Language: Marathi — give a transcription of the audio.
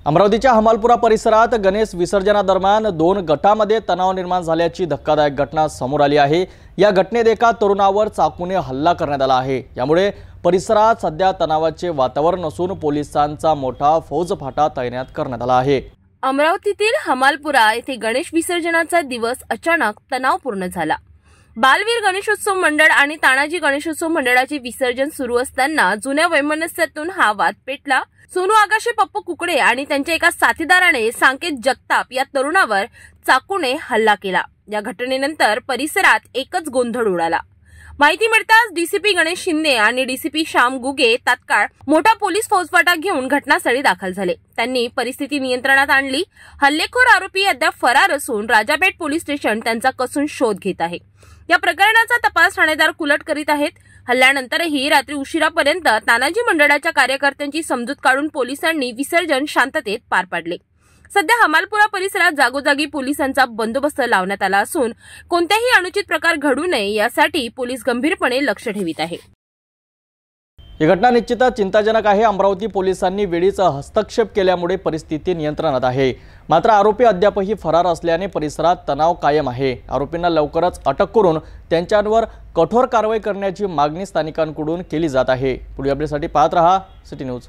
अमरावतीच्या हमालपुरा परिसरात गणेश विसर्जनादरम्यान दोन गटांमध्ये तणाव निर्माण झाल्याची धक्कादायक घटना समोर आली आहे। या घटनेत एका तरुणावर चाकूने हल्ला करण्यात आला आहे। यामुळे परिसरात सध्या तणावाचे वातावरण असून पोलिसांचा मोठा फौजफाटा तैनात करण्यात आला आहे। अमरावतीतील हमालपुरा येथे गणेश विसर्जनाचा दिवस अचानक तणावपूर्ण झाला। बालवीर गणेशोत्सव मंडळ आणि तानाजी गणेशोत्सव मंडळाचे विसर्जन सुरू असताना जुन्या वैमनस्यातून हा वाद पेटला। सोनू आकाशे पप्पू कुकडे आणि त्यांच्या एका साथीदाराने सांकेत जगताप या तरुणावर चाकूने हल्ला केला। या घटनेनंतर परिसरात एकच गोंधळ उडाला। माहिती मिळताच डीसीपी गणेश शिंदे आणि डीसीपी श्याम गुगे तात्काळ मोठा पोलीस फौजफाटा घेऊन घटनास्थळी दाखल झाले। त्यांनी परिस्थिती नियंत्रणात आणली। हल्लेखोर आरोपी अद्याप फरार असून राजापेठ पोलीस स्टेशन त्यांचा कसून शोध घेत आहे। या प्रकरणाचा तपास ठाणेदार कुलट करीत आहेत। हल्ल्यानंतरही रात्री उशिरापर्यंत तानाजी मंडळाच्या कार्यकर्त्यांची समजूत काढून पोलिसांनी विसर्जन शांततेत पार पाडले। सध्या हमालपुरा परिसरात जागोजागी पोलिसांचा बंदोबस्त लावण्यात आला असून कोणत्याही अनुचित प्रकार घडू नये यासाठी पोलीस गंभीरपणे लक्ष ठेवित आहे। ही घटना निश्चितच चिंताजनक आहे। अमरावती पोलिसांनी वेळीच हस्तक्षेप केल्यामुळे परिस्थिती नियंत्रणात आहे। मात्र आरोपी अद्यापही फरार असल्याने परिसरात तणाव कायम आहे। आरोपींना लवकरच अटक करून त्यांच्यावर कठोर कारवाई करण्याची मागणी स्थानिकांकडून केली जात आहे। पुढील अपडेटसाठी पाहत रहा सिटी न्यूज।